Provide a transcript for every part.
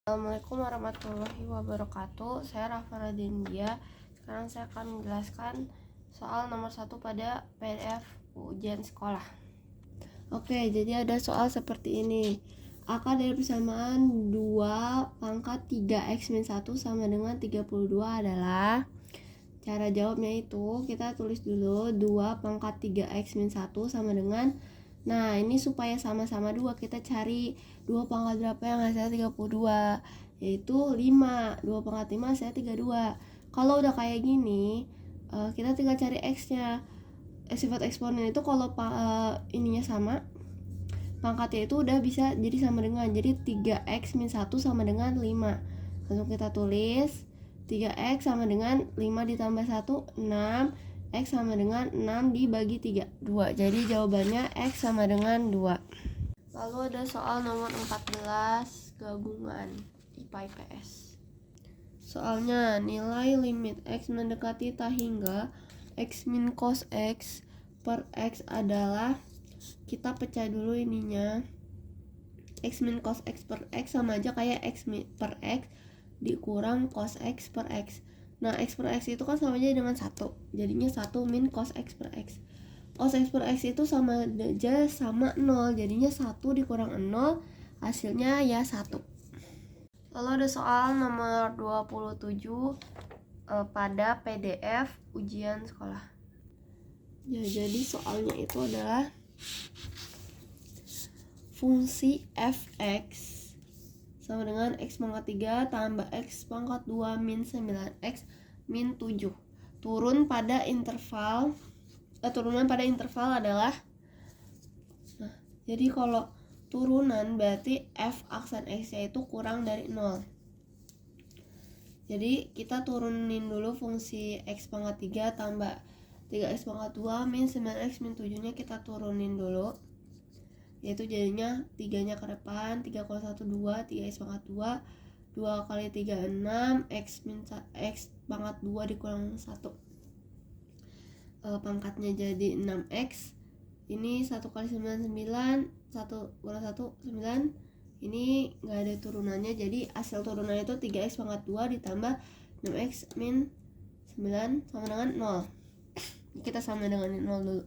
Assalamualaikum warahmatullahi wabarakatuh. Saya Rafa Radindia. Sekarang saya akan menjelaskan soal nomor 1 pada PDF ujian sekolah. Oke, jadi ada soal seperti ini. Akar dari persamaan 2 pangkat 3x-1 sama dengan 32 adalah. Cara jawabnya itu kita tulis dulu 2 pangkat 3x-1 sama dengan. Nah, ini supaya sama-sama 2, kita cari 2 pangkat berapa yang hasilnya 32, yaitu 5. 2 pangkat 5 hasilnya 32. Kalau udah kayak gini, kita tinggal cari x-nya. Sifat eksponen itu kalau ininya sama, pangkatnya itu udah bisa jadi sama dengan. Jadi 3x-1 sama dengan 5. Langsung kita tulis 3x sama dengan 5 ditambah 1, 6. X sama dengan 6 dibagi 3, 2. Jadi jawabannya X sama dengan 2. Lalu ada soal nomor 14, gabungan IPA IPS. Soalnya nilai limit X mendekati tak hingga X min cos X per X adalah, kita pecah dulu ininya. X min cos X per X sama aja kayak X min per X dikurang cos X per X. Nah, X per X itu kan sama aja dengan 1. Jadinya 1 min cos X per X. Cos X per X itu sama aja sama 0. Jadinya 1 dikurang 0, hasilnya ya 1. Lalu ada soal nomor 27 pada PDF ujian sekolah. Ya, jadi soalnya itu adalah fungsi fx sama dengan x pangkat 3 tambah x pangkat 2 min 9x min 7. Turunan pada interval adalah, nah, jadi kalau turunan berarti f aksen x-nya itu kurang dari 0. Jadi kita turunin dulu fungsi x pangkat 3 tambah 3x pangkat 2 min 9x min 7 nya kita turunin dulu, yaitu jadinya 3 nya ke depan, 3 kali 1 2, 3x pangkat 2, 2 kali 3 6, x pangkat 2 dikurang 1, pangkatnya jadi 6x. Ini 1 kali 9 9, 1 kurang 1 9. Ini gak ada turunannya, jadi hasil turunannya itu 3x pangkat 2 ditambah 6x min 9 sama dengan 0. Kita sama dengan 0 dulu.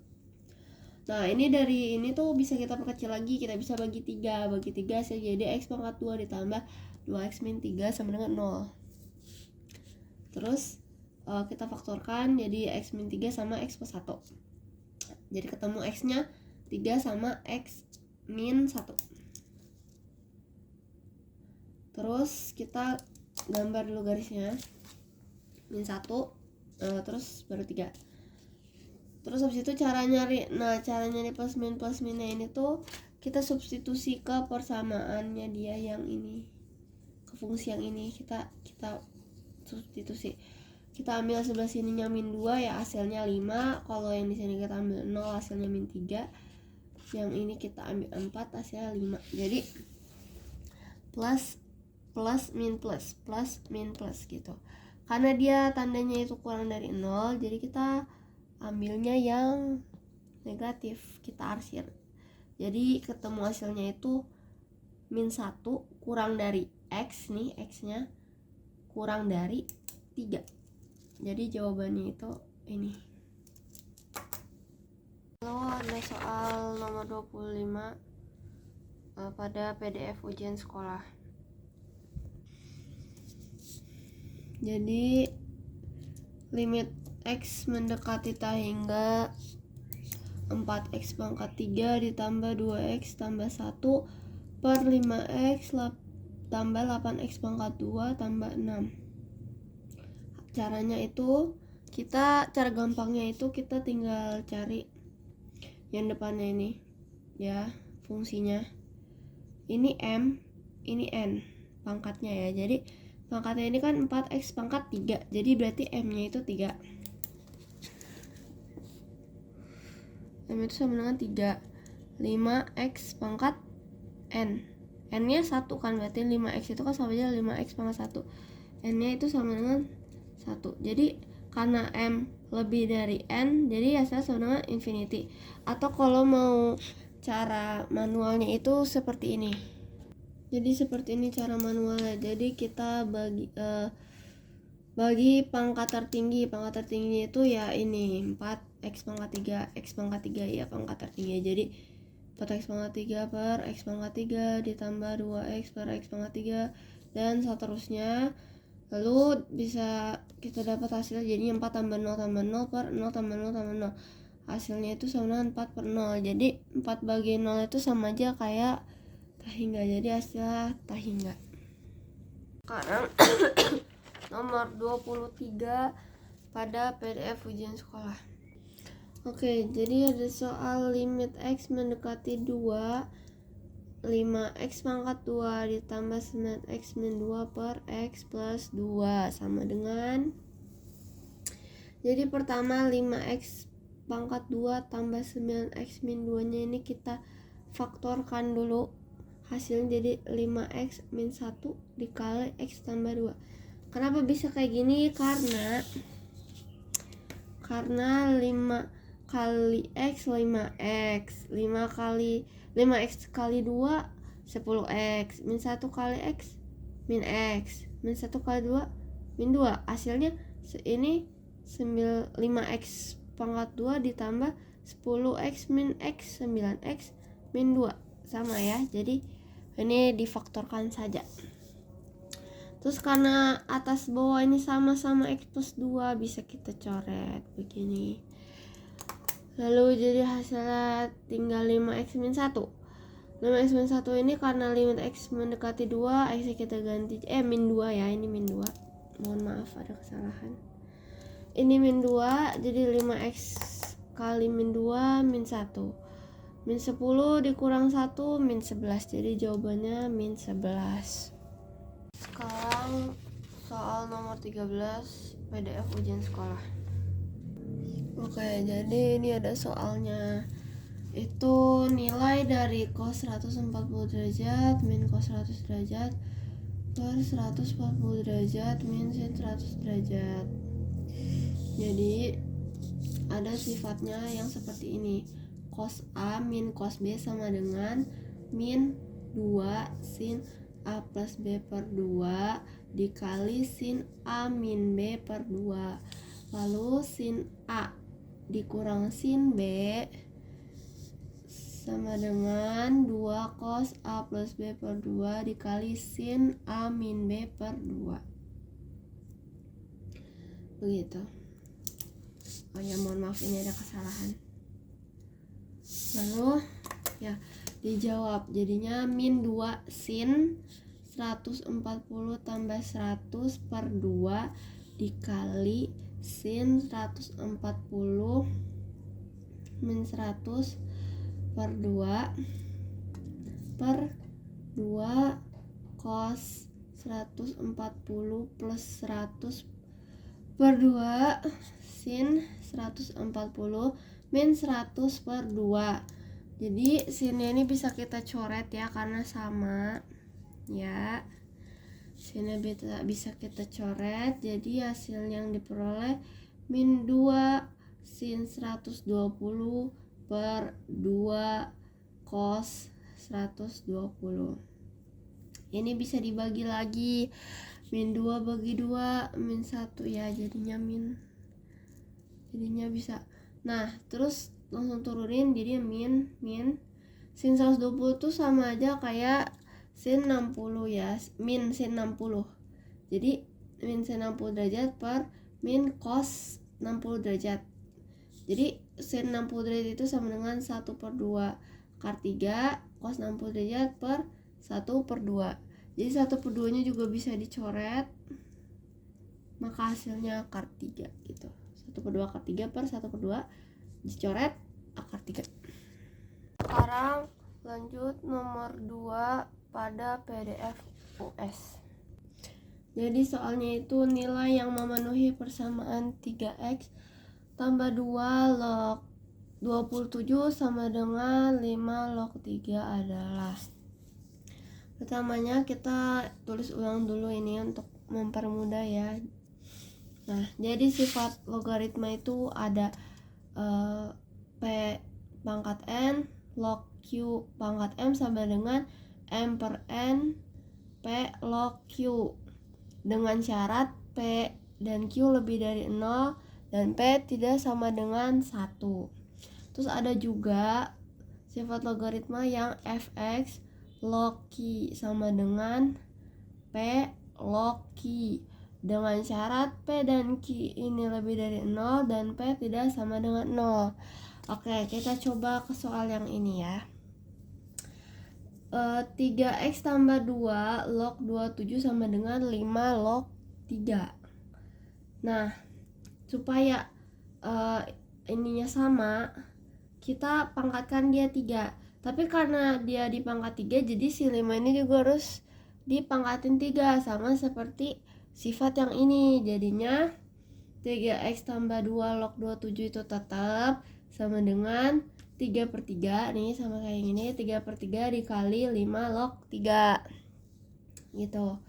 Nah, ini dari ini tuh bisa kita perkecil lagi, kita bisa bagi 3 hasil jadi x pangkat 2 ditambah 2x min 3 sama dengan 0. Terus kita faktorkan jadi x min 3 sama x plus 1. Jadi ketemu x nya 3 sama x min 1. Terus kita gambar dulu garisnya, min 1, terus baru 3. Terus habis itu cara nyari plus minnya ini tuh kita substitusi ke persamaannya dia yang ini, ke fungsi yang ini kita substitusi. Kita ambil sebelah sininya min 2 ya hasilnya 5. Kalau yang di sini kita ambil 0 hasilnya min 3. Yang ini kita ambil 4 hasilnya 5. Jadi plus min plus gitu. Karena dia tandanya itu kurang dari 0, jadi kita ambilnya yang negatif, kita arsir. Jadi ketemu hasilnya itu min 1 kurang dari x nih, x-nya kurang dari 3. Jadi jawabannya itu ini. Lalu ada soal nomor 25 pada PDF ujian sekolah. Jadi limit x mendekati tak hingga 4x pangkat 3 ditambah 2x tambah 1 per 5x tambah 8x pangkat 2 tambah 6. Caranya itu cara gampangnya itu kita tinggal cari yang depannya ini ya, fungsinya. Ini m, ini n pangkatnya ya. Jadi pangkatnya ini kan 4x pangkat 3, jadi berarti m nya itu 3. M itu sama dengan 3. 5x pangkat n. N nya 1 kan, berarti 5x itu kan sama aja 5x pangkat 1. N nya itu sama dengan 1. Jadi karena m lebih dari n, jadi hasilnya sama dengan infinity. Atau kalau mau cara manualnya itu seperti ini. Jadi seperti ini cara manualnya. Jadi kita bagi pangkat tertinggi itu ya ini 4 x pangkat 3 ya pangkat tertinggi. Jadi 4x pangkat 3 per x pangkat 3 ditambah 2x per x pangkat 3 dan seterusnya. Lalu bisa kita dapat hasil jadi 4 tambah 0 tambah 0 per 0 tambah 0 tambah 0. Hasilnya itu sama dengan 4 per 0. Jadi 4 bagi 0 itu sama aja kayak tahingga. Jadi hasilnya tahingga. Sekarang nomor 23 pada PDF ujian sekolah. Oke, jadi ada soal limit x mendekati 2, 5x pangkat 2 ditambah 9x min 2 per x plus 2 sama dengan, jadi pertama 5x pangkat 2 tambah 9x min 2 nya ini kita faktorkan dulu, hasilnya jadi 5x min 1 dikali x tambah 2. Kenapa bisa kayak gini? Karena 5 kali x 5x, 5x kali 2 10x, min 1 kali x min x, min 1 kali 2 min 2. Hasilnya ini 5x pangkat 2 ditambah 10x min x 9x min 2 sama ya. Jadi ini difaktorkan saja. Terus karena atas bawah ini sama-sama x plus 2 bisa kita coret begini. Lalu jadi hasilnya tinggal 5x min 1. 5x min 1 ini karena limit x mendekati 2, x kita ganti min 2 ya, ini min 2. Mohon maaf ada kesalahan. Ini min 2, jadi 5x kali min 2 min 1. Min 10 dikurang 1 min 11. Jadi jawabannya min 11. Sekarang soal nomor 13 PDF ujian sekolah. Oke, jadi ini ada soalnya. Itu nilai dari cos 140 derajat min cos 100 derajat per 140 derajat min sin 100 derajat. Jadi ada sifatnya yang seperti ini. Cos A min cos B sama dengan min 2 sin A plus B per 2 dikali sin A min B per 2. Lalu sin A dikurang sin B sama dengan 2 cos A plus B per 2 dikali sin A min B per 2. Begitu. Oh ya, mohon maaf ini ada kesalahan. Lalu ya dijawab, jadinya min 2 sin 140 tambah 100 per 2 dikali sin 140 min 100 per 2 per 2 cos 140 plus 100 per 2 sin 140 min 100 per 2. Jadi sinnya ini bisa kita coret ya karena sama ya. Sinnya bisa kita coret. Jadi hasil yang diperoleh min 2 sin 120 per 2 cos 120. Ini bisa dibagi lagi. Min 2 bagi 2 min 1 ya, jadinya bisa. Nah, terus langsung turunin jadi min sin 120 tuh sama aja kayak sin 60 ya, min sin 60. Jadi min sin 60 derajat per min cos 60 derajat. Jadi sin 60 derajat itu sama dengan 1 per 2 akar 3 cos 60 derajat per 1 per 2. Jadi 1 per 2 nya juga bisa dicoret, maka hasilnya akar 3 gitu. 1 per 2 akar 3 per 1 per 2 dicoret akar 3. Sekarang lanjut nomor 2 pada PDF US. Jadi soalnya itu nilai yang memenuhi persamaan 3x tambah 2 log 27 sama dengan 5 log 3 adalah. Pertamanya kita tulis ulang dulu ini untuk mempermudah ya. Nah, jadi sifat logaritma itu ada P pangkat N log Q pangkat M sama dengan M per N P log Q dengan syarat P dan Q lebih dari 0 dan P tidak sama dengan 1. Terus ada juga sifat logaritma yang fx log Q sama dengan P log Q dengan syarat P dan Q ini lebih dari 0 dan P tidak sama dengan 0. Oke, kita coba ke soal yang ini ya. 3x tambah 2 log 27 sama dengan 5 log 3. Nah, supaya ininya sama, kita pangkatkan dia 3. Tapi karena dia dipangkat 3, jadi si 5 ini juga harus dipangkatin 3, sama seperti sifat yang ini. Jadinya 3x tambah 2 log 27 itu tetap sama dengan 3/3 nih, sama kayak gini, 3/3 dikali 5 log 3 gitu.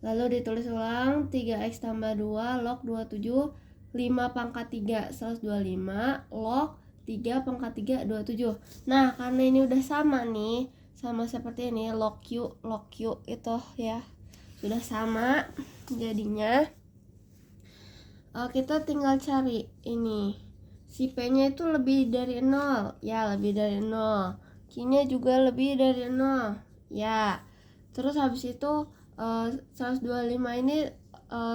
Lalu ditulis ulang 3x tambah 2 log 27 5 pangkat 3 125 log 3 pangkat 3 27. Nah, karena ini udah sama nih, sama seperti ini, log Q itu ya sudah sama, jadinya kita tinggal cari ini si P-nya itu lebih dari 0, ya lebih dari 0. Q-nya juga lebih dari 0, ya. Terus habis itu 125 ini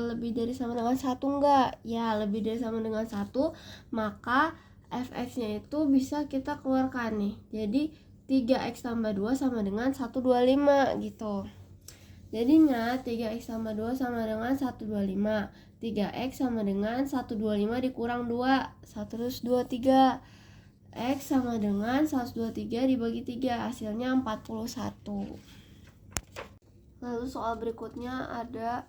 lebih dari sama dengan 1 enggak? Ya, lebih dari sama dengan 1, maka fx-nya itu bisa kita keluarkan nih. Jadi 3x tambah 2 sama dengan 125 gitu. Jadinya 3x tambah 2 sama dengan 125. 3x sama dengan 125 dikurang 2, 123. X sama dengan 123 dibagi 3, hasilnya 41. Lalu soal berikutnya ada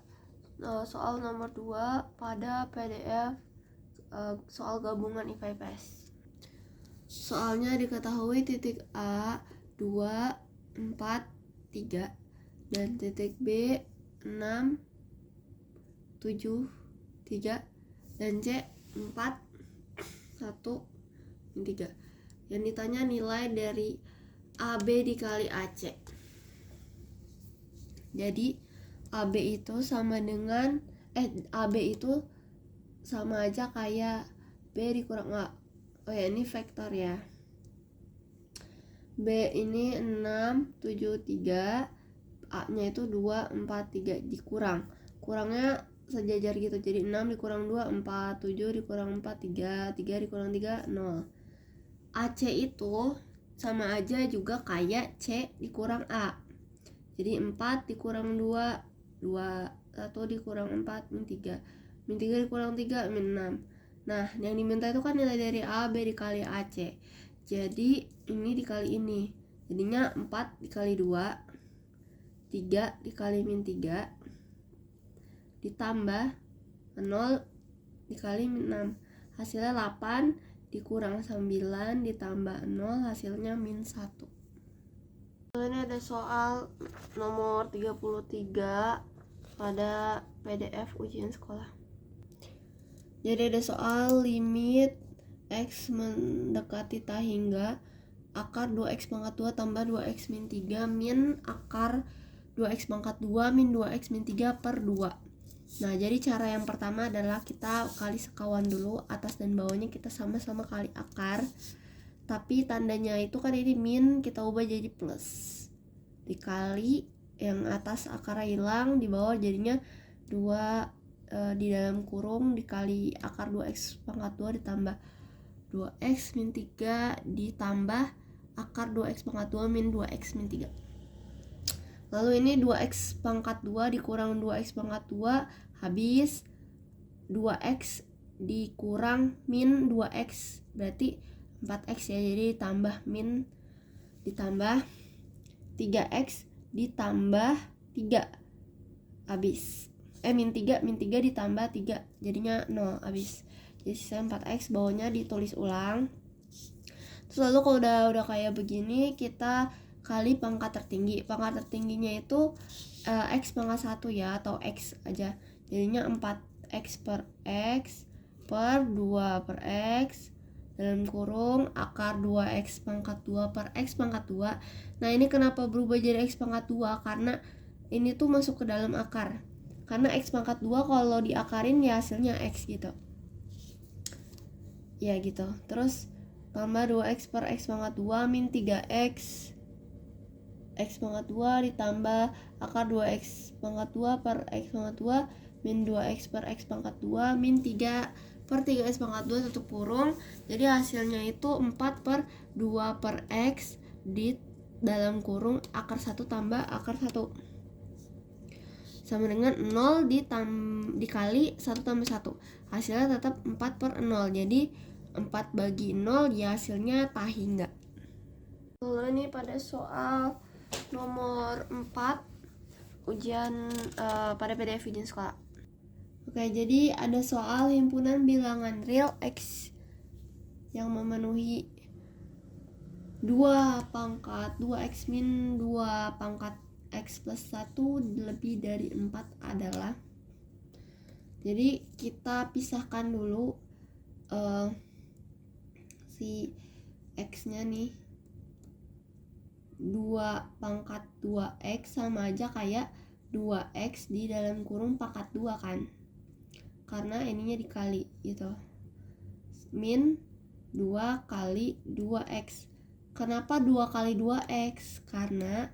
soal nomor 2 pada PDF soal gabungan IPA IPS. Soalnya diketahui titik A 2, 4, 3 dan titik B 6, 7, 3 dan C 4, 1, 3. Yang ditanya nilai dari AB dikali AC. Jadi AB itu sama dengan AB itu sama aja kayak B dikurang A. Oh ya, ini vektor ya. B ini 6, 7, 3, A-nya itu 2, 4, 3 dikurang. Kurangnya sejajar gitu. Jadi 6 dikurang 2, 4, 7 dikurang 4, 3, 3 dikurang 3, 0. AC itu sama aja juga kayak C dikurang A. Jadi 4 dikurang 2, 2, 1 dikurang 4, min 3. Min 3 dikurang 3, min 6. Nah, yang diminta itu kan nilai dari AB dikali AC. Jadi ini dikali ini. Jadinya 4 dikali 2, 3 dikali min 3, ditambah 0 dikali min 6. Hasilnya 8 dikurang 9 ditambah 0, hasilnya min 1. Ini ada soal nomor 33 pada PDF ujian sekolah. Jadi ada soal limit X mendekati tak hingga akar 2x pangkat 2 tambah 2x min 3 min akar 2x pangkat 2 min 2x min 3 per 2. Nah, jadi cara yang pertama adalah kita kali sekawan dulu, atas dan bawahnya kita sama-sama kali akar. Tapi tandanya itu kan ini min, kita ubah jadi plus. Dikali yang atas akarnya hilang, di bawah jadinya 2 di dalam kurung dikali akar 2x pangkat 2 ditambah 2x min 3 ditambah akar 2x pangkat 2 min 2x min 3. Lalu ini 2x pangkat 2 dikurang 2x pangkat 2 habis 2x dikurang min 2x berarti 4x ya, jadi ditambah min ditambah 3x ditambah 3 habis min 3 ditambah 3 jadinya 0 habis. Jadi sisa 4x, bawahnya ditulis ulang. Terus lalu kalau udah kayak begini, kita kali pangkat tertinggi. Pangkat tertingginya itu x pangkat 1 ya, atau x aja. Jadinya 4x per x per 2 per x dalam kurung akar 2x pangkat 2 per x pangkat 2. Nah ini kenapa berubah jadi x pangkat 2? Karena ini tuh masuk ke dalam akar. Karena x pangkat 2 kalau diakarin ya hasilnya x gitu. Ya gitu. Terus tambah 2x per x pangkat 2 min 3x x pangkat 2 ditambah akar 2x pangkat 2 per x pangkat 2 min 2x per x pangkat 2 min 3 per 3x pangkat 2 tutup kurung. Jadi hasilnya itu 4 per 2 per x di dalam kurung akar 1 tambah akar 1 sama dengan 0 dikali 1 tambah 1. Hasilnya tetap 4 per 0. Jadi 4 bagi 0 ya hasilnya tahi enggak. Lalu ini pada soal nomor 4 ujian pada PDF ujian sekolah. Oke, jadi ada soal himpunan bilangan real X yang memenuhi 2 pangkat 2x min 2 pangkat x plus 1 lebih dari 4 adalah. Jadi kita pisahkan dulu si x nya nih. 2 pangkat 2x sama aja kayak 2x di dalam kurung pangkat 2 kan, karena ininya dikali gitu, min 2 kali 2x. Kenapa 2 kali 2x? Karena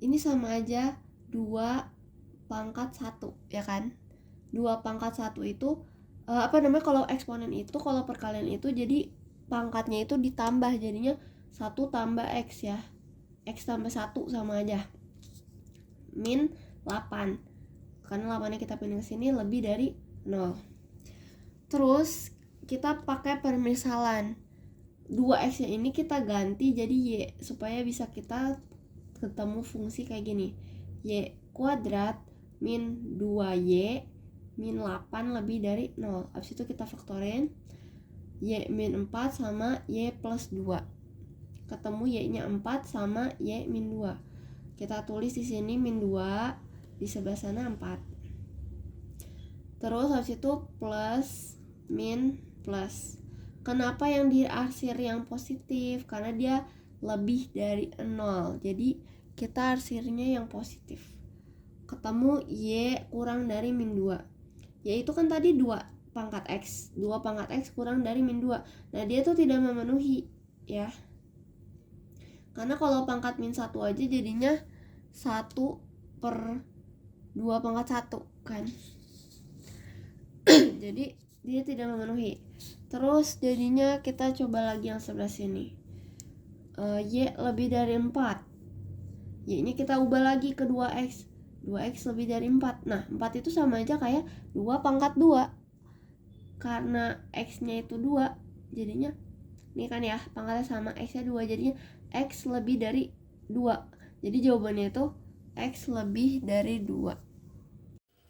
ini sama aja 2 pangkat 1 ya kan. 2 pangkat 1 itu kalau eksponen itu, kalau perkalian itu jadi pangkatnya itu ditambah, jadinya 1 tambah x ya, x tambah 1 sama aja min 8, karena 8 nya kita pindah ke sini lebih dari 0. Terus kita pakai permisalan 2x nya ini kita ganti jadi y, supaya bisa kita ketemu fungsi kayak gini, y kuadrat min 2y min 8 lebih dari 0. Habis itu kita faktorin y min 4 sama y plus 2, ketemu y nya 4 sama y min 2. Kita tulis di sini min 2, di sebelah sana 4. Terus habis itu plus min plus. Kenapa yang diarsir yang positif? Karena dia lebih dari 0. Jadi kita arsirnya yang positif. Ketemu y kurang dari min 2. Y itu kan tadi 2 pangkat x. 2 pangkat x kurang dari min 2. Nah dia tuh tidak memenuhi ya. Karena kalau pangkat min 1 aja jadinya 1 per 2 pangkat 1 kan. Jadi dia tidak memenuhi. Terus jadinya kita coba lagi yang sebelah sini. Y lebih dari 4. Y nya kita ubah lagi ke 2x. 2x lebih dari 4. Nah 4 itu sama aja kayak 2 pangkat 2. Karena x nya itu 2, jadinya ini kan ya pangkatnya sama, x nya 2, jadinya x lebih dari 2. Jadi jawabannya itu x lebih dari 2.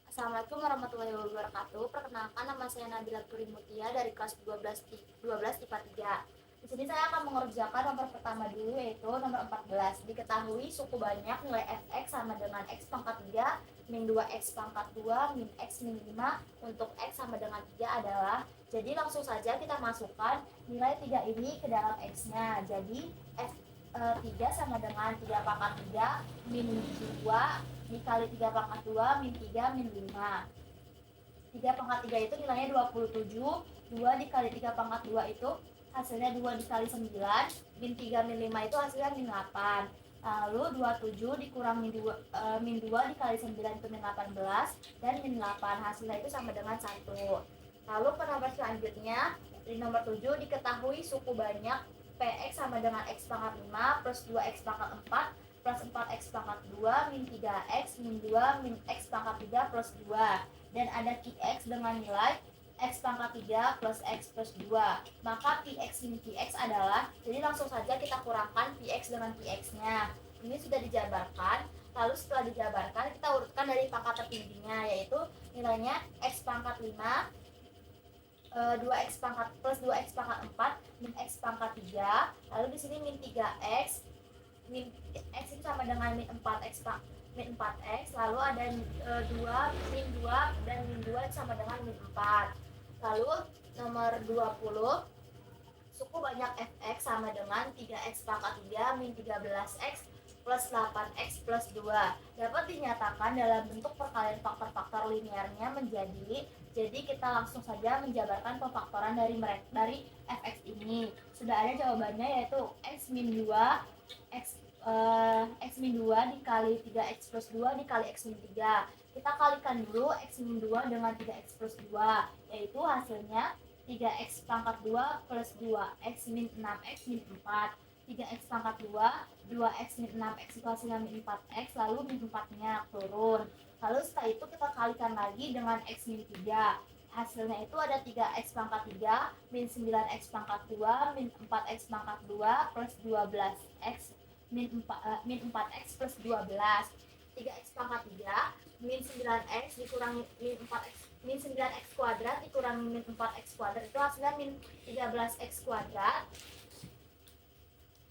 Assalamualaikum warahmatullahi wabarakatuh. Perkenalkan, nama saya Nabila Turimutia dari kelas 12 IPA 3. Di sini saya akan mengerjakan nomor pertama dulu, yaitu nomor 14. Diketahui suku banyak nilai fx sama dengan x pangkat 3 min 2x pangkat 2 min x min 5 untuk x sama dengan 3 adalah. Jadi langsung saja kita masukkan nilai 3 ini ke dalam x-nya. Jadi f 3 sama dengan 3 pangkat 3 min 2 dikali 3 pangkat 2 min 3 min 5. 3 pangkat 3 itu nilainya 27. 2 dikali 3 pangkat 2 itu hasilnya 2 dikali 9. Min 3 min 5 itu hasilnya min 8. Lalu 27 dikurang min 2 dikali 9 itu min 18. Dan min 8 hasilnya itu sama dengan 1. Lalu penambah selanjutnya di nomor 7 diketahui suku banyak px sama dengan x pangkat 5 plus 2x pangkat 4 plus 4x pangkat 2 min 3x min 2 min x pangkat 3 plus 2. Dan ada qx dengan nilai x pangkat 3 plus x plus 2. Maka px min qx adalah, jadi langsung saja kita kurangkan px dengan qx-nya. Ini sudah dijabarkan. Lalu setelah dijabarkan kita urutkan dari pangkat tertingginya, yaitu nilainya x pangkat 5 2x pangkat plus 2x pangkat 4 min x pangkat 3. Lalu di sini min 3x min x itu sama dengan min 4x min 4x, lalu ada 2 min 2 dan min 2 sama dengan min 4. Lalu nomor 20 suku banyak fx sama dengan 3x pangkat 3 min 13x plus 8x plus 2 dapat dinyatakan dalam bentuk perkalian faktor-faktor linearnya jadi kita langsung saja menjabarkan pemfaktoran dari fx ini. Sudah ada jawabannya, yaitu x min 2 x min 2 dikali 3x plus 2 dikali x min 3. Kita kalikan dulu x min 2 dengan 3x plus 2, yaitu hasilnya 3x pangkat 2 plus 2x min 6x min 4. 3x pangkat 2, 2x min 6x itu hasilnya min 4x, lalu min 4-nya turun. Lalu setelah itu kita kalikan lagi dengan x min 3. Hasilnya itu ada 3x pangkat 3 min 9x pangkat 2 min 4x pangkat 2 plus 12x min 4x plus 12. 3x pangkat 3 min 9x dikurangi min 4x min 9x kuadrat dikurangi min 4x kuadrat itu hasilnya min 13x kuadrat.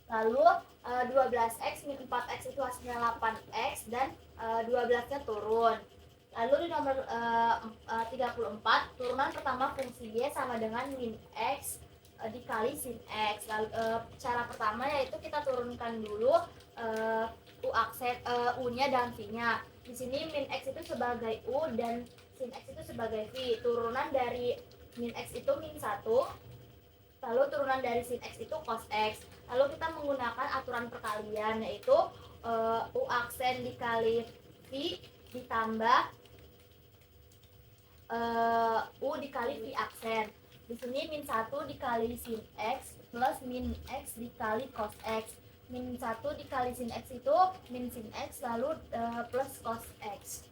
Lalu 12x min 4x itu hasilnya 8x dan 12-nya turun. Lalu di nomor 34, turunan pertama fungsi y sama dengan min x dikali sin x. Lalu cara pertama yaitu kita turunkan dulu u-nya dan v-nya. Di sini min x itu sebagai u dan sin x itu sebagai v. Turunan dari min x itu min 1. Lalu turunan dari sin x itu cos x. Lalu kita menggunakan aturan perkalian, yaitu u aksen dikali v ditambah u dikali v aksen. Di sini min 1 dikali sin x plus min x dikali cos x. Min 1 dikali sin x itu min sin x lalu plus cos x.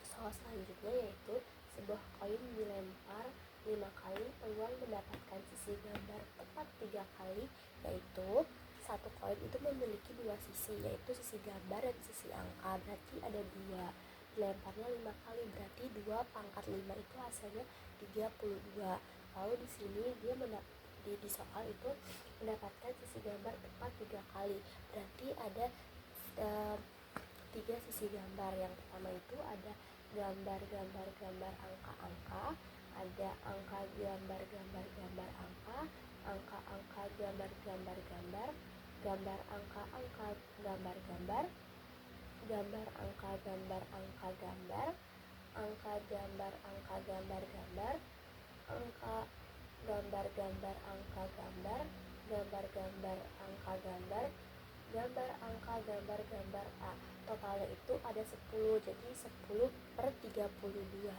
Soal selanjutnya yaitu sebuah koin dilempar 5 kali, peluang mendapatkan sisi gambar tepat 3 kali, yaitu satu koin itu memiliki dua sisi, yaitu sisi gambar dan sisi angka, berarti ada 2. Dilemparnya 5 kali, berarti 2 pangkat 5 itu hasilnya 32. Lalu di sini dia di soal itu mendapatkan sisi gambar tepat 3 kali, berarti ada 3 sisi gambar. Yang pertama itu ada gambar angka-angka, ada angka gambar angka, angka gambar gambar, gambar angka gambar, gambar angka gambar gambar, angka gambar gambar, angka gambar angka gambar, gambar angka gambar angka gambar A. Totalnya itu ada 10, jadi 10/32.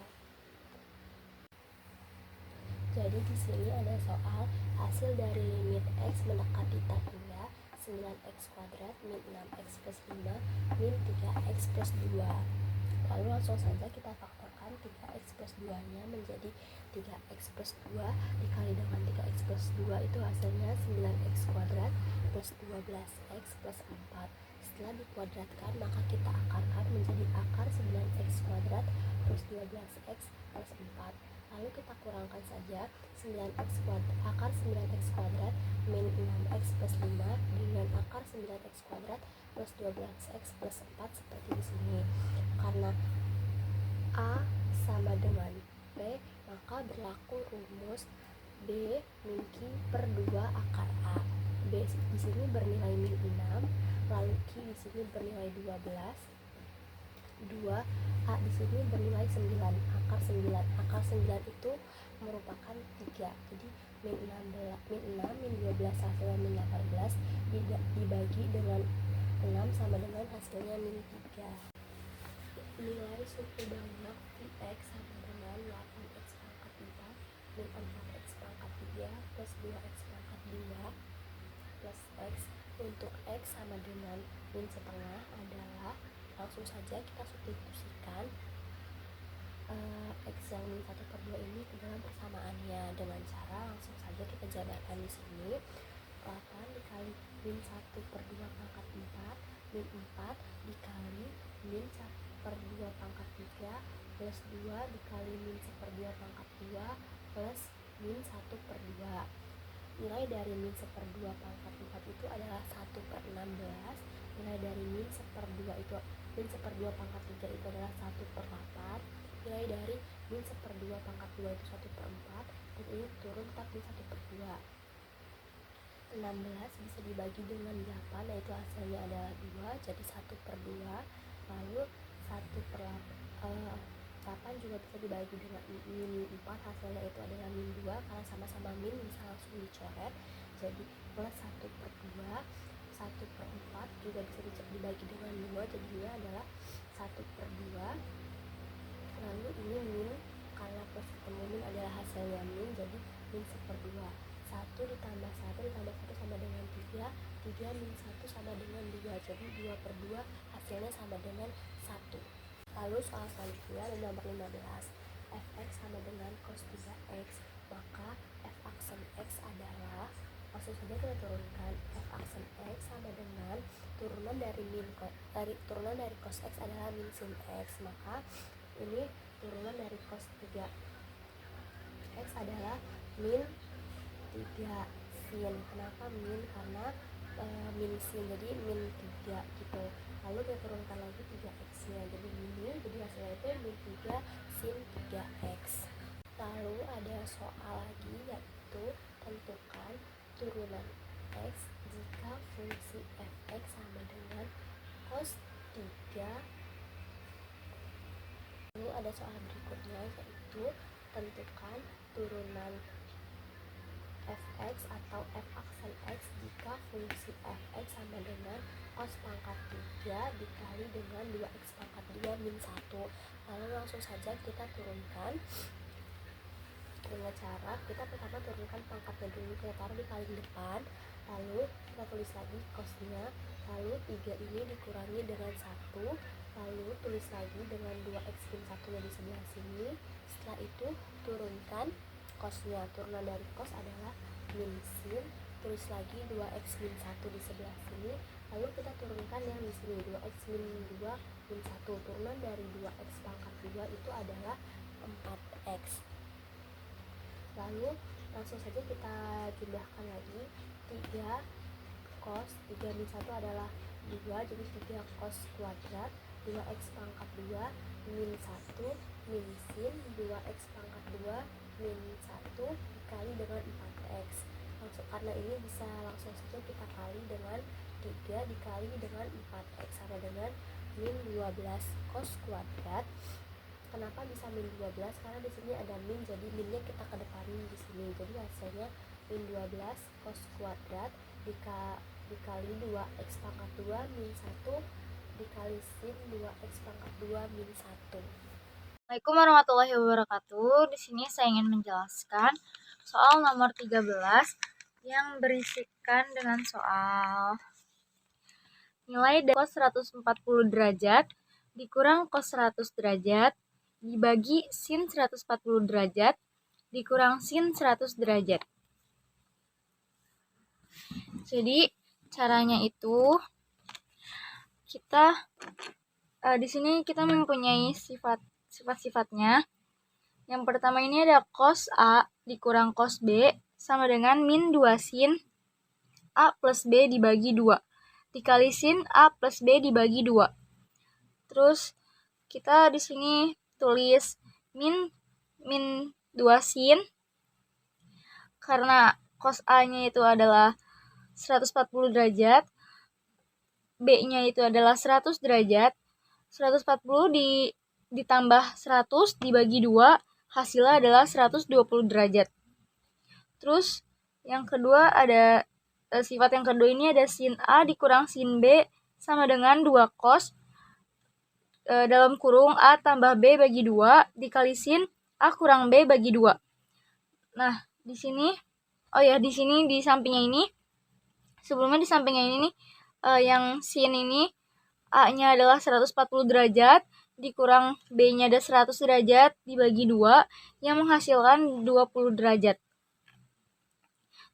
Jadi di sini ada soal hasil dari limit x mendekati tak benda 9x kuadrat min 6x plus 5 min 3x plus 2. Lalu langsung saja kita faktorkan 3x plus 2 nya menjadi 3x plus 2 dikali dengan 3x plus 2 itu hasilnya 9x kuadrat plus 12x plus 4. Setelah dikuadratkan maka kita akarkan menjadi akar 9x kuadrat plus 12x plus 4. Lalu kita kurangkan saja 9x kuadrat, akar 9x kuadrat min 6x plus 5 dengan akar 9x kuadrat plus 12x plus 4 seperti di sini. Karena A sama dengan B, maka berlaku rumus B min Q per 2 akar A. B di sini bernilai min 6, lalu Q di sini bernilai 12. 2 A di sini bernilai 9, akar 9. Akar 9 itu merupakan 3. Jadi min 6 min 12 hasilnya min 18 dibagi dengan 6 sama dengan hasilnya min 3. Nilai suku banyak Vx sama dengan 8x pangkat 4 min 4x pangkat 3 plus 2x pangkat 2 plus x. Untuk x sama dengan min setengah adalah, langsung saja kita substitusikan x yang min 1/2 ini ke dalam persamaannya dengan cara langsung saja kita jabarkan di sini. 8 dikali min 1/2 pangkat 4 min 4 dikali min 1/2 pangkat 3 plus 2 dikali min 1/2 pangkat 2 plus min 1/2. Nilai dari min 1/2 pangkat 4 itu adalah 1/16. Nilai dari min 1/2 itu min 1/2 pangkat 3 itu adalah 1/8. Nilai dari min 1/2 pangkat 2 itu 1/4, dan ini turun tetap di 1/2. 16 bisa dibagi dengan 8, yaitu hasilnya adalah 2, jadi 1/2. Lalu 8 juga bisa dibagi dengan min 4, hasilnya itu adalah min 2. Karena sama-sama min bisa langsung dicoret, jadi plus 1/2. 1/4 juga bisa dibagi dengan 2, jadinya adalah 1/2. Lalu ini min, karena plus ketemu min adalah hasilnya min, jadi min 1/2. 1 ditambah 1 ditambah 1 sama dengan 3. 3 min 1 sama dengan 2, jadi 2/2, hasilnya sama dengan 1. Lalu soal selanjutnya nomor 15. Fx sama dengan cos 3x, maka f aksen x adalah, langsung saja kita turunkan. F aksen x sama dengan turunan dari cos x adalah min sin x, maka ini turunan dari cos 3x adalah min 3 sin. Kenapa min? Karena min sin, jadi min 3 gitu. Lalu kita turunkan lagi 3x nya, jadi ini, jadi hasilnya itu min 3 sin 3x. Lalu ada soal lagi, yaitu tentukan turunan x jika fungsi fx sama dengan cos 3. Lalu ada soal berikutnya, yaitu tentukan turunan fx atau f aksen x jika fungsi fx sama dengan cos pangkat 3 dikali dengan 2x pangkat 2 min 1. Lalu langsung saja kita turunkan dengan cara kita pertama turunkan pangkatnya dulu, kita taruh di paling depan, lalu kita tulis lagi cosnya, lalu 3 ini dikurangi dengan 1, lalu tulis lagi dengan 2x min 1 nya di sebelah sini. Setelah itu turunkan cosnya, turunan dari cos adalah min sin, tulis lagi 2x min 1 di sebelah sini, lalu kita turunkan yang di sini 2x min 2 min 1, turunan dari 2x pangkat 2 itu adalah 4x. Lalu langsung saja kita jumlahkan lagi, 3 cos 3 min 1 adalah 2, jadi 3 cos kuadrat, 2x pangkat 2 min 1 min sin 2x pangkat 2 min 1 dikali dengan 4x. Langsung, karena ini bisa langsung saja kita kali dengan 3 dikali dengan 4x sama dengan min 12 cos kuadrat. Kenapa bisa min 12? Karena di sini ada min, jadi minnya kita kedepanin di sini. Jadi hasilnya min 12 cos kuadrat dikali 2x pangkat 2 min 1 dikali sin 2x pangkat 2 min 1. Assalamualaikum warahmatullahi wabarakatuh. Di sini saya ingin menjelaskan soal nomor 13 yang berisikan dengan soal nilai dari cos 140 derajat dikurang cos 100 derajat dibagi sin 140 derajat dikurang sin 100 derajat. Jadi caranya itu kita di sini kita mempunyai sifat-sifatnya. Yang pertama ini ada cos A dikurang cos B sama dengan min 2 sin A plus B dibagi 2 dikali sin A plus B dibagi 2. Terus kita di sini tulis min 2 sin, karena cos A-nya itu adalah 140 derajat, B-nya itu adalah 100 derajat. 140 ditambah 100 dibagi 2, hasilnya adalah 120 derajat. Terus yang kedua ada sifat yang kedua ini ada sin A dikurang sin B sama dengan 2 cos dalam kurung A tambah B bagi 2 dikali sin A kurang B bagi 2. Nah, di sini di sini di sampingnya ini, sebelumnya di sampingnya ini nih, yang sin ini A-nya adalah 140 derajat dikurang B-nya ada 100 derajat dibagi 2 yang menghasilkan 20 derajat.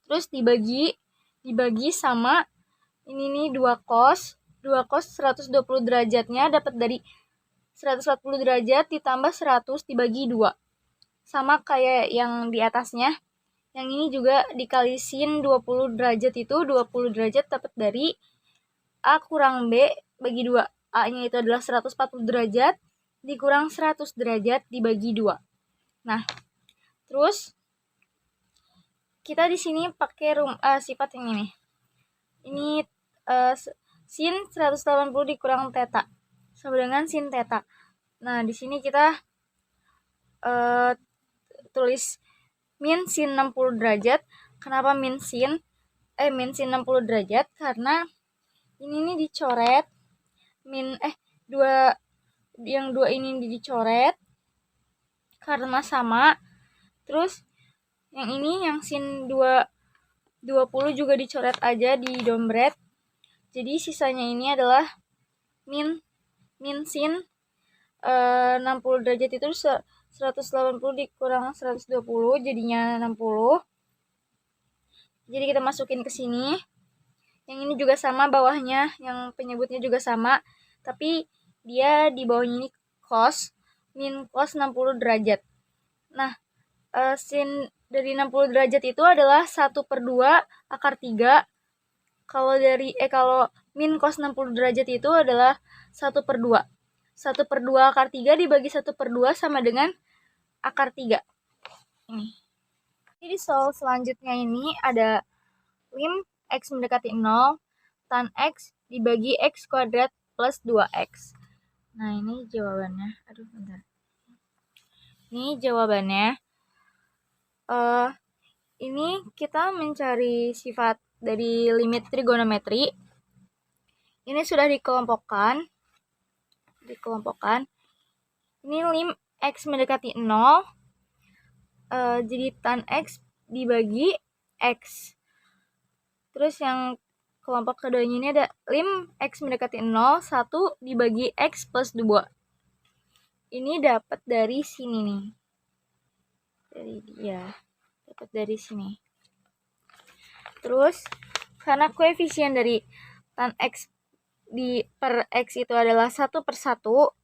Terus dibagi sama ini nih 2 cos 120 derajatnya dapat dari 140 derajat ditambah 100 dibagi 2. Sama kayak yang di atasnya. Yang ini juga dikali sin 20 derajat itu 20 derajat dapat dari A kurang B bagi 2. A-nya itu adalah 140 derajat dikurang 100 derajat dibagi 2. Nah, terus kita di sini pakai sifat yang ini. Ini sin 180 dikurang theta sama dengan sin theta. Nah, di sini kita tulis min sin 60 derajat. Kenapa min sin 60 derajat? Karena ini nih dicoret yang dua ini dicoret karena sama. Terus yang ini yang sin 20 juga dicoret aja di dompet. Jadi sisanya ini adalah min sin 60 derajat itu 180 dikurang 120 jadinya 60. Jadi kita masukin ke sini. Yang ini juga sama bawahnya, yang penyebutnya juga sama, tapi dia di bawahnya ini cos, min cos 60 derajat. Nah, sin dari 60 derajat itu adalah 1/2 akar 3. Kalau min cos 60 derajat itu adalah 1/2. 1/2 akar 3 dibagi 1/2 sama dengan akar 3. Ini. Jadi soal selanjutnya ini ada lim x mendekati 0, tan x dibagi x kuadrat plus 2x. Nah, ini jawabannya. Aduh, bentar. Ini jawabannya. Ini kita mencari sifat dari limit trigonometri. Ini sudah dikelompokkan. Ini lim x mendekati 0. Jadi tan x dibagi x. Terus yang kelompok keduanya ini ada lim x mendekati 0, 1 dibagi x plus 2. Ini dapat dari sini nih. Dapat dari sini. Terus karena koefisien dari tan x per x itu adalah 1/1.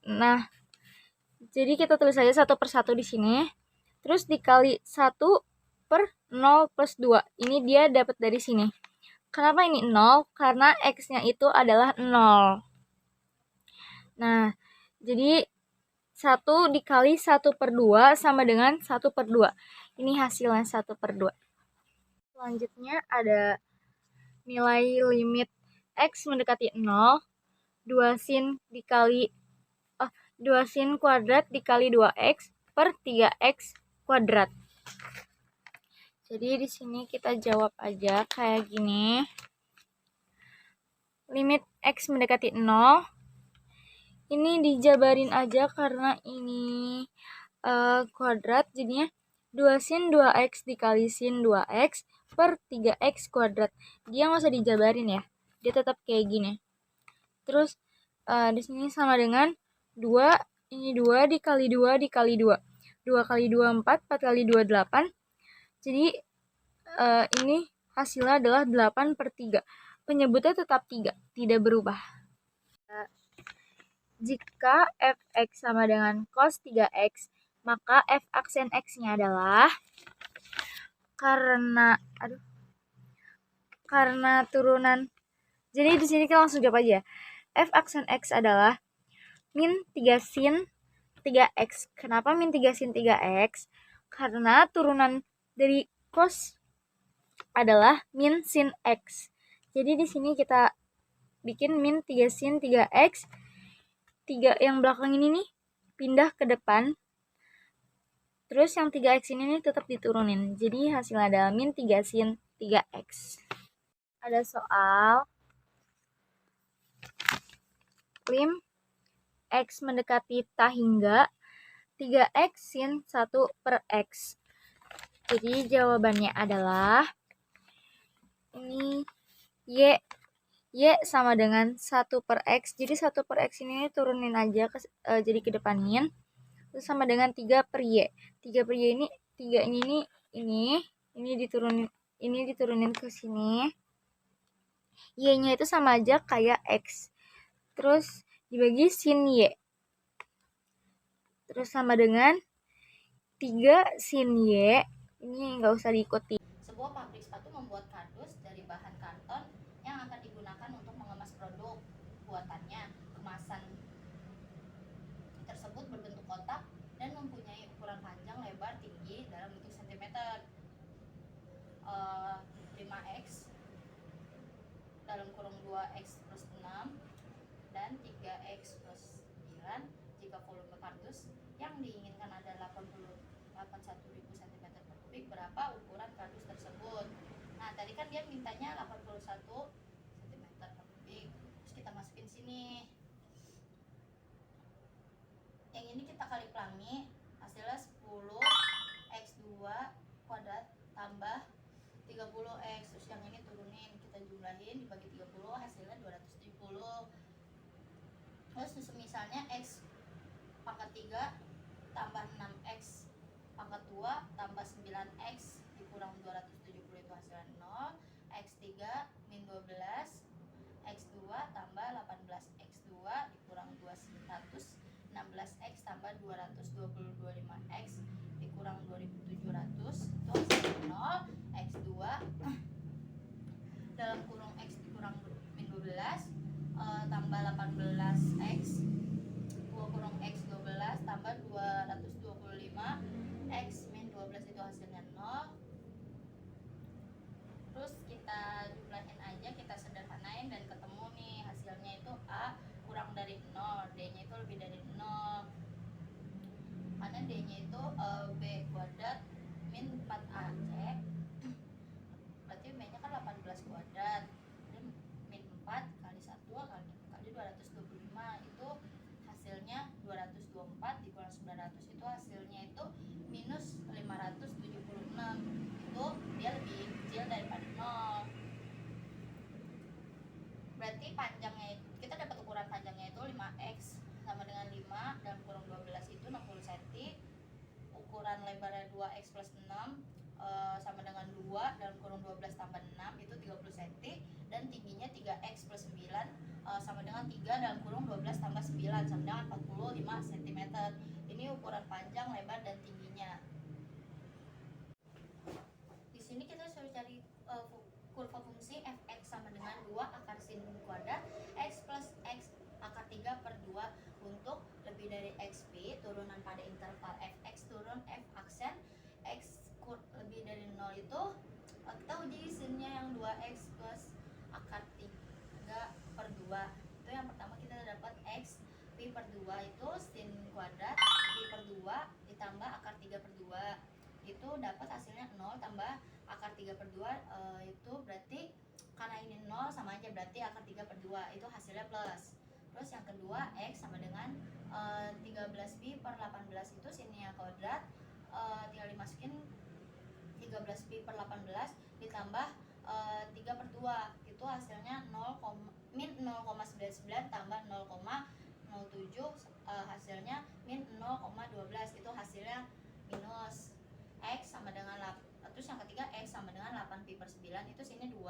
Nah, jadi kita tulis saja 1/1 di sini. Terus dikali 1/0 plus 2. Ini dia dapat dari sini. Kenapa ini 0? Karena x-nya itu adalah 0. Nah, jadi 1 dikali 1/2 sama dengan 1/2. Ini hasilnya 1/2. Selanjutnya ada nilai limit x mendekati 0. 2 sin kuadrat dikali 2x per 3x kuadrat. Jadi di sini kita jawab aja kayak gini. Limit x mendekati 0. Ini dijabarin aja karena ini kuadrat, jadinya 2 sin 2x dikali sin 2x per 3x kuadrat. Dia nggak usah dijabarin ya. Dia tetap kayak gini. Terus di sini sama dengan 2, ini 2 dikali 2 dikali 2. 2 kali 2 4, 4 kali 2 8. Jadi ini hasilnya adalah 8/3. Penyebutnya tetap 3, tidak berubah. Jika fx sama dengan cos 3x, maka f aksen x-nya adalah karena turunan. Jadi di sini kita langsung jawab aja. F aksen x adalah min 3 sin 3x. Kenapa min 3 sin 3x? Karena turunan dari cos adalah min sin x. Jadi di sini kita bikin min 3 sin 3x. 3 yang belakang ini nih pindah ke depan. Terus yang 3x ini nih tetap diturunin. Jadi hasilnya adalah min 3 sin 3x. Ada soal lim x mendekati tak hingga 3x sin 1/x. Jadi jawabannya adalah ini y sama dengan 1/x. Jadi 1/x ini turunin aja jadi kedepanin. Terus sama dengan 3/y. 3/y ini 3 ini diturunin ke sini. Y-nya itu sama aja kayak x. Terus dibagi sin y. Terus sama dengan 3 sin y. Ini nggak usah diikuti. Sebuah pabrik sepatu membuat kardus dari bahan karton yang akan digunakan untuk mengemas produk buatannya. Kemasan tersebut berbentuk kotak dan mempunyai ukuran panjang, lebar, tinggi dalam bentuk cm. jika volume kardus yang diinginkan adalah 81.000 cm3, berapa ukuran kardus tersebut. Nah, tadi kan dia mintanya 81 cm3. Terus kita masukin sini. Yang ini kita kali pelangi, hasilnya 10x2 kuadrat tambah 30x. Terus yang ini turunin, kita jumlahin dibagi 30, hasilnya 270. Terus misalnya x pangkat 3 tambah 6x pangkat 2 tambah 9x dikurang 270 itu hasilnya 0. X3 min 12, X2 tambah 18x2 dikurang 216x tambah 225x dikurang 2700 itu hasilnya 0. X2 dalam kurung x dikurang min 12 tambah 18x 2 kurung x 12 tambah 225 x min 12 itu hasilnya 0. Terus kita jumlahin aja, kita sederhanain dan ketemu nih hasilnya itu A kurang dari 0, D nya itu lebih dari 0, karena D nya itu B kuadrat min 4AC, berarti B nya kan 18 kuadrat, min 4 kali 1 kali 225 itu hasilnya 224 dikurang 900 itu hasilnya itu minus 576. Itu dia lebih kecil daripada 0. Berarti panjangnya itu, kita dapat ukuran panjangnya itu 5x sama dengan 5 dalam kurung 12 itu 60 cm. Ukuran lebarnya 2x plus 6 sama dengan 2 dalam kurung 12 tambah 6 itu 30 cm. Dan tingginya 3x plus 9 sama dengan 3 dalam kurung 12 tambah 9 sama dengan 45 cm. Ini ukuran panjang, lebar, dan tingginya. Di sini kita suruh cari kurva fungsi fx sama dengan 2 akar sin kuadrat x plus x akar 3 per 2 untuk lebih dari xp, turunan pada interval fx turun f aksen x lebih dari 0 itu kita uji sinnya yang 2x plus akar 3 per 2. Itu yang pertama kita dapat x pi per 2 itu sin kuadrat pi per 2 ditambah akar 3 per 2 itu dapat hasilnya 0 tambah akar 3 per 2 itu berarti karena ini 0 sama aja, berarti akar 3 per 2 itu hasilnya plus. Terus yang kedua x sama dengan 13pi per 18 itu sinnya kuadrat, tinggal dimasukin 13pi per 18 ditambah 3 per 2 itu hasilnya min 0,99 tambah 0,07 hasilnya min 0,12 itu hasilnya minus. X sama dengan terus yang ketiga x sama dengan 8pi per 9 itu sini 2,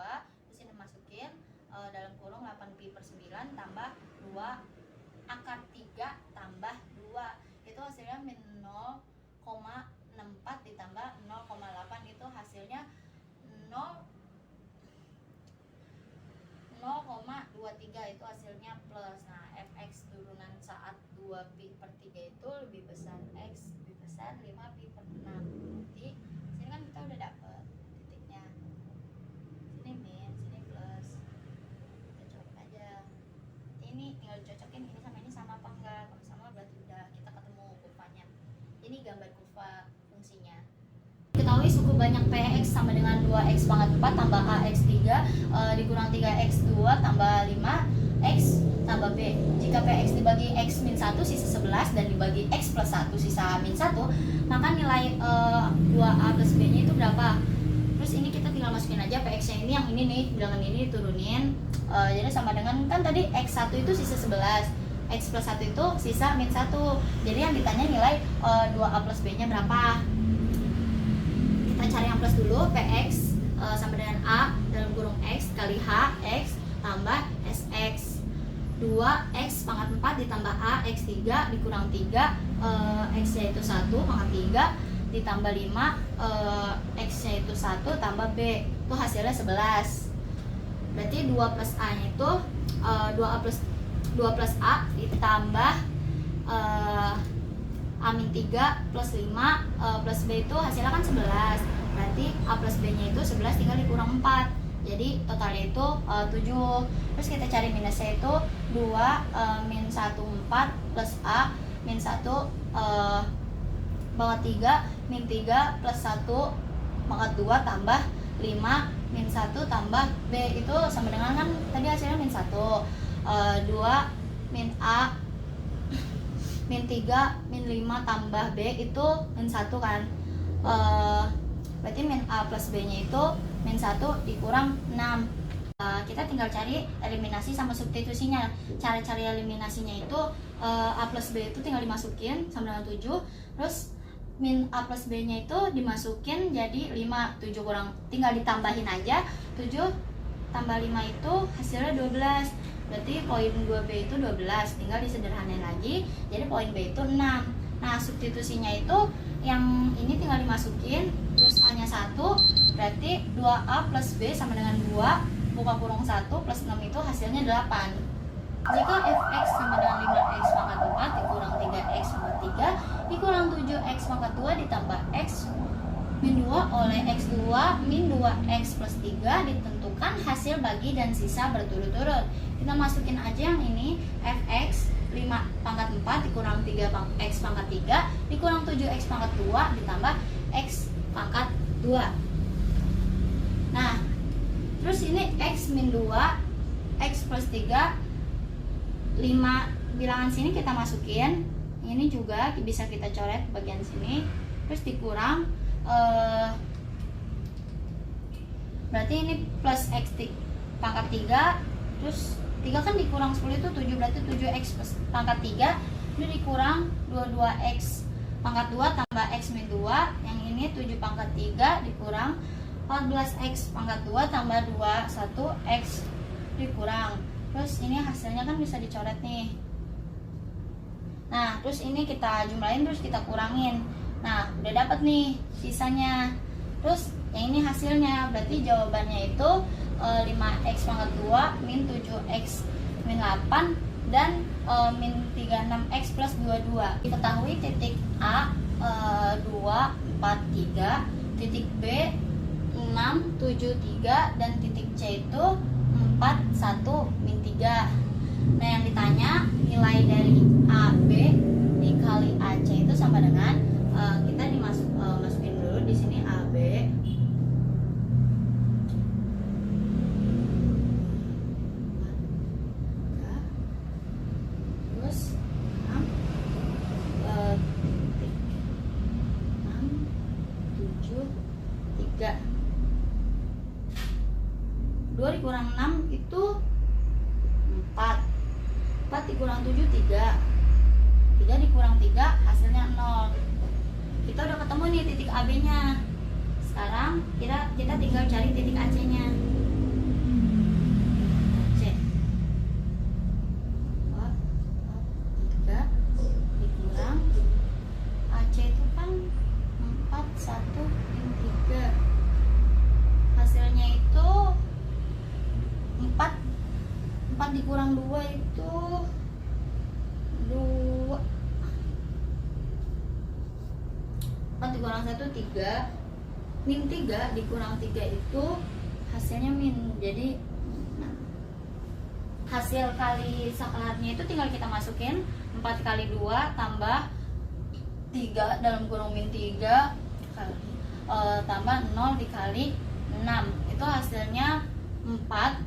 terus ini masukin dalam kurung 8pi per 9 tambah 2 akar 3 tambah 2 itu hasilnya min 0,64 ditambah 0,8 itu hasilnya 0,23 itu hasilnya plus. Nah, fx turunan saat 2pi per 3 itu lebih besar x lebih besar 5pi per 6. Jadi sini kan kita udah dapet titiknya, sini min, sini plus, kita coret aja. Ini tinggal dicocokin ini sama apa enggak. Kalau sama berarti udah kita ketemu kurvanya. Ini gambar kurva fungsinya. Ketahui suku banyak Px sama dengan 2x pangkat 4 tambah ax3 dikurang 3x2 tambah 5x tambah b. Jika Px dibagi x min 1 sisa 11 dan dibagi x plus 1 sisa min 1, maka nilai 2a plus b nya itu berapa? Terus ini kita tinggal masukin aja Px nya ini, yang ini nih, bilangan ini diturunin, jadi sama dengan kan tadi x1 itu sisa 11, x plus 1 itu sisa min 1. Jadi yang ditanya nilai 2a plus b nya berapa. Kita cari yang plus dulu. Px sama dengan a dalam kurung x kali h x tambah sx. 2x pangkat 4 ditambah a x3 dikurang 3 x nya itu 1 pangkat 3 ditambah 5 x nya itu 1 tambah b itu hasilnya 11. Berarti 2 plus a nya itu 2 plus a ditambah a min 3 plus 5 plus b itu hasilnya kan 11. Berarti a plus b nya itu 11 tinggal dikurang 4. Jadi totalnya itu 7. Terus kita cari minusnya itu 2 min 1 4 plus A min 1 pangkat 3 min 3 plus 1 pangkat 2 tambah 5 min 1 tambah B itu sama dengan kan tadi hasilnya min 1. 2 min A min 3 min 5 tambah B itu min 1 kan. Berarti min A plus B nya itu min 1 dikurang 6. Kita tinggal cari eliminasi sama substitusinya. Cara cari eliminasinya itu A plus B itu tinggal dimasukin sama dengan 7. Terus min A plus B nya itu dimasukin jadi 5. 7 kurang, tinggal ditambahin aja. 7 tambah 5 itu hasilnya 12. Berarti poin 2B itu 12. Tinggal disederhanain lagi, jadi poin B itu 6. Nah substitusinya itu yang ini tinggal dimasukin, terus A nya 1, berarti 2A plus B sama dengan 2 buka kurung 1 plus 6 itu hasilnya 8. Jika fx sama dengan 5x pangkat 4 dikurang 3x pangkat 3 dikurang 7x pangkat 2 ditambah x min 2 oleh x2 min 2x plus 3 ditentukan hasil bagi dan sisa berturut-turut. Kita masukin aja yang ini, fx 5 pangkat 4 dikurang 3x pangkat 3 dikurang 7x pangkat 2 ditambah x pangkat 2. Nah terus ini x min 2 x plus 3, 5 bilangan sini kita masukin, ini juga bisa kita coret bagian sini, terus dikurang berarti ini plus x pangkat 3, terus 3 kan dikurang 10 itu 7, berarti 7x plus pangkat 3 ini dikurang 22x pangkat 2 tambah x min 2, yang ini 7 pangkat 3 dikurang 14x pangkat 2 tambah 21x dikurang. Terus ini hasilnya kan bisa dicoret nih. Nah terus ini kita jumlahin terus kita kurangin. Nah udah dapat nih sisanya. Terus yang ini hasilnya, berarti jawabannya itu 5x pangkat 2 min 7x min 8 dan min 36x plus 22. Diketahui titik A 2, 4, 3, titik B 6, 7, 3, dan titik C itu 4, 1, min 3. Nah yang ditanya nilai dari AB dikali AC itu sama dengan kita masukin dulu di sini AB terus 6, 7, 3. 2 dikurang 6 itu 4. 4 dikurang 7 3. 3 dikurang 3 hasilnya 0. Kita udah ketemu nih titik AB nya. Sekarang kita tinggal cari titik AC nya. C 3 dikurang AC itu kan 4, 1, min 3. Hasilnya itu 4 dikurang 2 itu 2. 4 dikurang 1 3. Min 3 dikurang 3 itu hasilnya min. Jadi hasil kali sakalarnya itu tinggal kita masukin 4 kali 2 tambah 3 dalam kurung min 3 tambah 0 dikali 6. Itu hasilnya 4.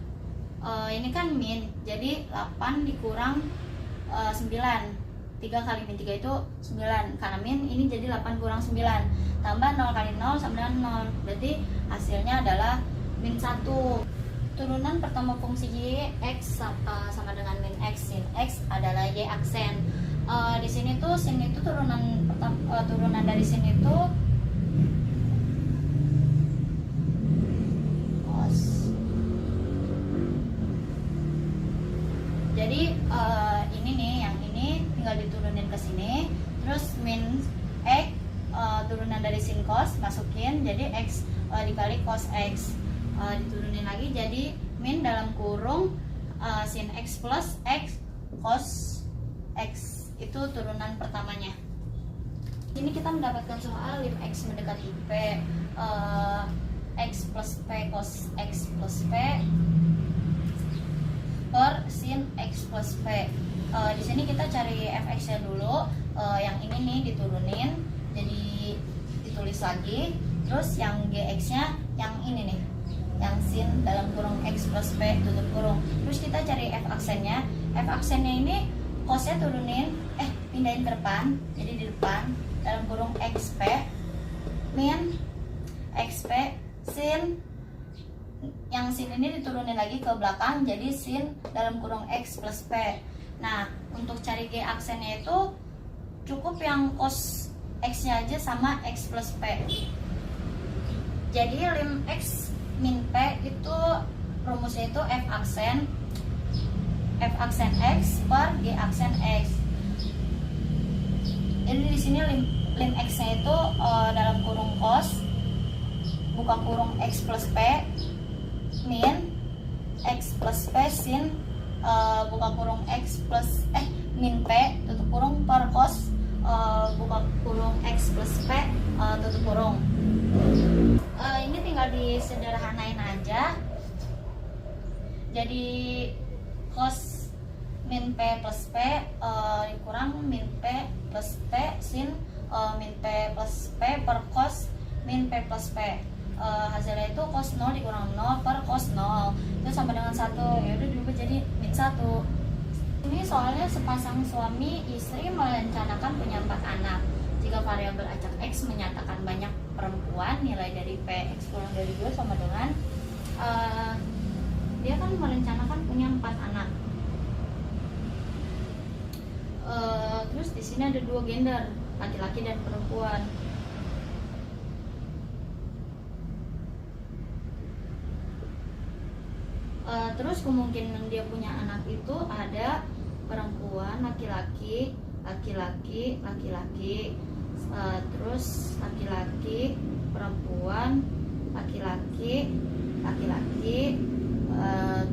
Ini kan min, jadi 8 dikurang 9. 3 kali min 3 itu 9. Karena min ini jadi 8 kurang 9. Tambah 0 kali 0 sama dengan 0. Berarti hasilnya adalah min 1. Turunan pertama fungsi y x sama dengan min x. Sin x adalah y aksen. Di sini tuh sin itu turunan dari sin itu jadi ini nih, yang ini tinggal diturunin ke sini, terus min x turunan dari sin cos masukin, jadi x dikali cos x, diturunin lagi jadi min dalam kurung sin x plus x cos x. Itu turunan pertamanya. Ini kita mendapatkan soal lim x mendekati p. X plus P cos X plus P per sin X plus P. Di sini kita cari fx-nya dulu. Yang ini nih diturunin, jadi ditulis lagi. Terus yang gx-nya yang ini nih, yang sin dalam kurung X plus P tutup kurung. Terus kita cari f aksennya. F aksennya ini cosnya turunin, pindahin ke depan, jadi di depan dalam kurung XP min XP sin, yang sin ini diturunin lagi ke belakang jadi sin dalam kurung X plus P. Nah, untuk cari G aksennya itu cukup yang cos X nya aja sama X plus P. Jadi lim X min P itu rumusnya itu F aksen X per G aksen X. Jadi di sini lim X-nya itu dalam kurung cos buka kurung X plus P min X plus P sin buka kurung X plus min P tutup kurung per cos buka kurung X plus P tutup kurung. Ini tinggal disederhanain aja. Jadi cos min P plus P dikurang min P plus P sin min P plus P per cos min P plus P. Hasilnya itu cos 0 dikurang 0 per cos 0 itu sama dengan 1. Ya udah diubah jadi min 1. Ini soalnya sepasang suami istri merencanakan punya 4 anak. Jika variabel acak X menyatakan banyak perempuan, nilai dari P X kurang dari 2 sama dengan dia kan merencanakan punya 4 anak. Terus di sini ada 2 gender, laki-laki dan perempuan. Terus kemungkinan dia punya anak itu ada perempuan, laki-laki, laki-laki, laki-laki, terus laki-laki, perempuan, laki-laki, laki-laki,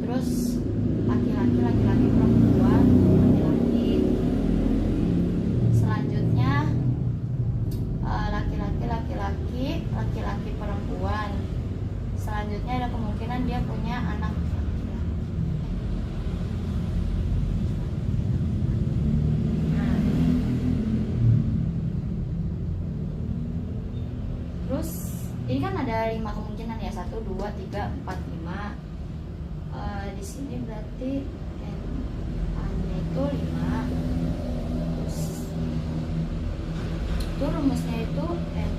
terus laki-laki, laki-laki, perempuan, laki-laki. Selanjutnya laki-laki, laki-laki, laki-laki, perempuan. Selanjutnya ada kemungkinan dia punya anak. Terus ini kan ada 5 kemungkinan ya, 1, 2, 3, 4, 5. Di sini berarti N-nya itu 5. Terus itu rumusnya itu N